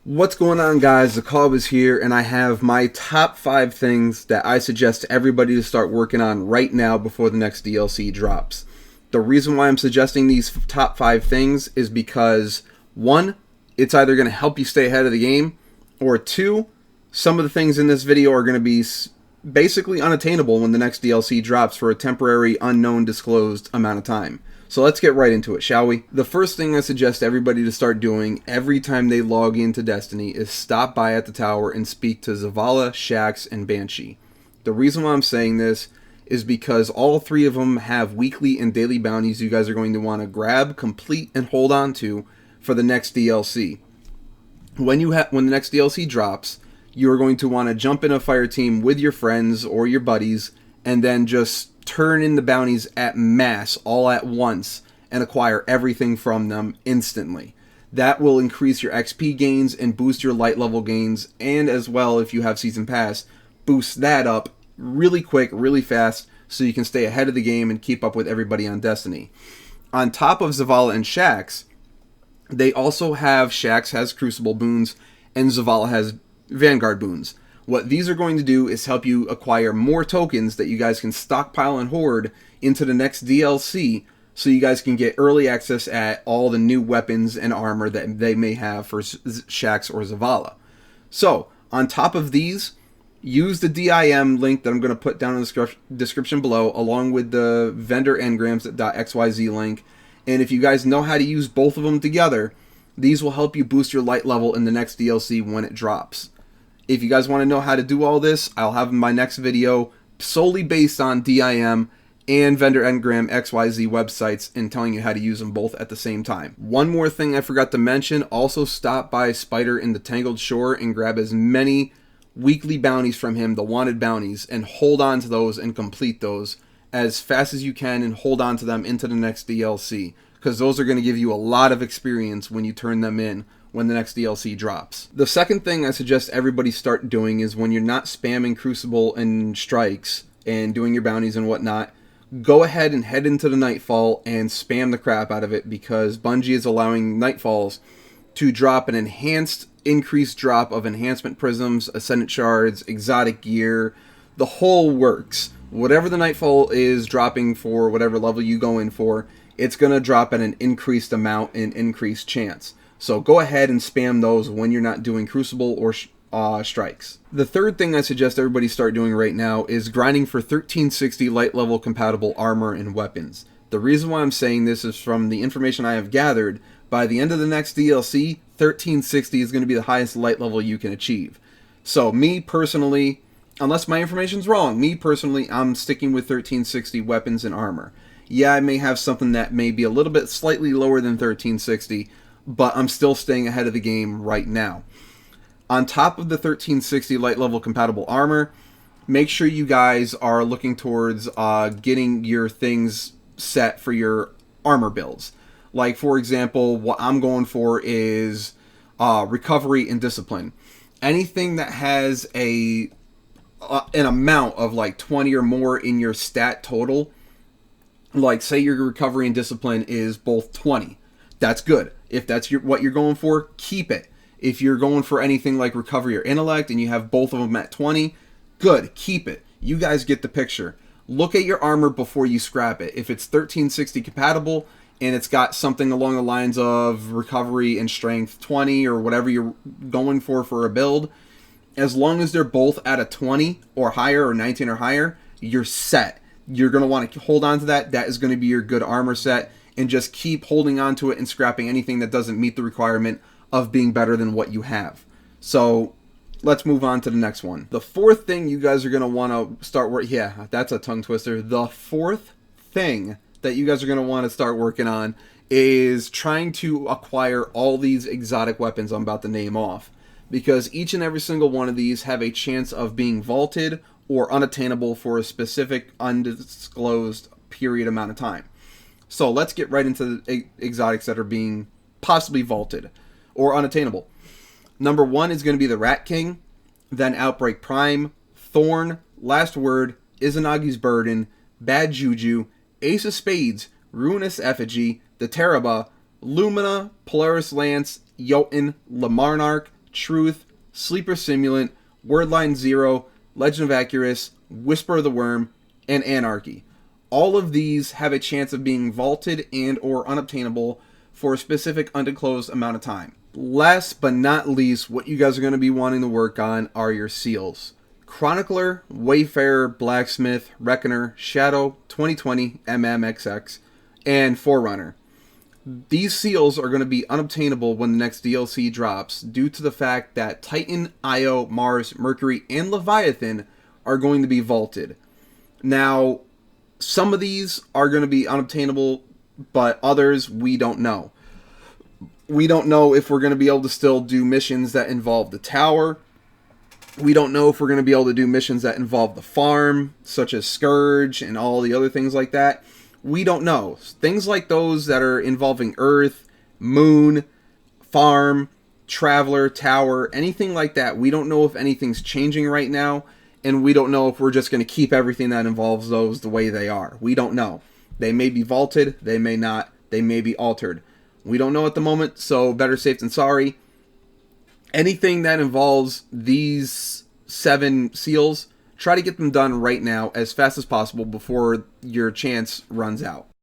What's going on, guys? The Call is here, and I have my top 5 things that I suggest to everybody to start working on right now before the next DLC drops. The reason why I'm suggesting these top 5 things is because 1, it's either going to help you stay ahead of the game, or 2, some of the things in this video are going to be basically unattainable when the next DLC drops for a temporary, unknown, disclosed amount of time. So let's get right into it, shall we? The first thing I suggest everybody to start doing every time they log into Destiny is stop by at the tower and speak to Zavala, Shaxx, and Banshee. The reason why I'm saying this is because all 3 of them have weekly and daily bounties you guys are going to want to grab, complete, and hold on to for the next DLC. When the next DLC drops, you are going to want to jump in a fire team with your friends or your buddies and then just turn in the bounties at mass all at once and acquire everything from them instantly. That will increase your XP gains and boost your light level gains, and as well, if you have Season Pass, boost that up really quick, really fast, so you can stay ahead of the game and keep up with everybody on Destiny. On top of Zavala and Shaxx, they also have Shaxx has Crucible boons and Zavala has Vanguard boons. What these are going to do is help you acquire more tokens that you guys can stockpile and hoard into the next DLC, so you guys can get early access at all the new weapons and armor that they may have for Shaxx or Zavala. So, on top of these, use the DIM link that I'm going to put down in the description below, along with the vendor engrams.xyz link. And if you guys know how to use both of them together, these will help you boost your light level in the next DLC when it drops. If you guys want to know how to do all this, I'll have my next video solely based on DIM and Vendor Engram XYZ websites and telling you how to use them both at the same time. One more thing I forgot to mention, also stop by Spider in the Tangled Shore and grab as many weekly bounties from him, the wanted bounties, and hold on to those and complete those as fast as you can and hold on to them into the next DLC, because those are going to give you a lot of experience when you turn them in when the next DLC drops. The second thing I suggest everybody start doing is when you're not spamming Crucible and Strikes and doing your bounties and whatnot, go ahead and head into the Nightfall and spam the crap out of it, because Bungie is allowing Nightfalls to drop an increased drop of enhancement prisms, ascendant shards, exotic gear, the whole works. Whatever the Nightfall is dropping for whatever level you go in for, it's going to drop at an increased amount and increased chance. So go ahead and spam those when you're not doing Crucible or Strikes. The third thing I suggest everybody start doing right now is grinding for 1360 light level compatible armor and weapons. The reason why I'm saying this is from the information I have gathered, by the end of the next DLC, 1360 is going to be the highest light level you can achieve. So me personally, unless my information's wrong, I'm sticking with 1360 weapons and armor. Yeah, I may have something that may be a little bit slightly lower than 1360, but I'm still staying ahead of the game right now. On top of the 1360 light level compatible armor, make sure you guys are looking towards getting your things set for your armor builds. Like, for example, what I'm going for is recovery and discipline. Anything that has an amount of like 20 or more in your stat total, like say your recovery and discipline is both 20, that's good. If that's what you're going for, keep it. If you're going for anything like recovery or intellect and you have both of them at 20, good, keep it. You guys get the picture. Look at your armor before you scrap it. If it's 1360 compatible and it's got something along the lines of recovery and strength 20 or whatever you're going for a build, as long as they're both at a 20 or higher or 19 or higher, you're set. You're going to want to hold on to that. That is going to be your good armor set, and just keep holding on to it and scrapping anything that doesn't meet the requirement of being better than what you have. So let's move on to the next one. The fourth thing you guys are going to want to start working, yeah, that's a tongue twister. The fourth thing that you guys are going to want to start working on is trying to acquire all these exotic weapons I'm about to name off, because each and every single one of these have a chance of being vaulted or unattainable for a specific undisclosed period amount of time. So let's get right into the exotics that are being possibly vaulted or unattainable. Number 1 is going to be the Rat King, then Outbreak Prime, Thorn, Last Word, Izanagi's Burden, Bad Juju, Ace of Spades, Ruinous Effigy, the Teraba, Lumina, Polaris Lance, Jotun, Lamarnarch, Truth, Sleeper Simulant, Wordline Zero, Legend of Acurus, Whisper of the Worm, and Anarchy. All of these have a chance of being vaulted and or unobtainable for a specific undisclosed amount of time. Last but not least, what you guys are going to be wanting to work on are your seals. Chronicler, Wayfarer, Blacksmith, Reckoner, Shadow, 2020, MMXX, and Forerunner. These seals are going to be unobtainable when the next DLC drops due to the fact that Titan, Io, Mars, Mercury, and Leviathan are going to be vaulted. Now, some of these are going to be unobtainable, but others we don't know. We don't know if we're going to be able to still do missions that involve the tower. We don't know if we're going to be able to do missions that involve the farm, such as Scourge and all the other things like that. We don't know. Things like those that are involving Earth, Moon, Farm, Traveler, Tower, anything like that. We don't know if anything's changing right now, and we don't know if we're just going to keep everything that involves those the way they are. We don't know. They may be vaulted, they may not, they may be altered. We don't know at the moment, so better safe than sorry. Anything that involves these 7 seals, try to get them done right now as fast as possible before your chance runs out.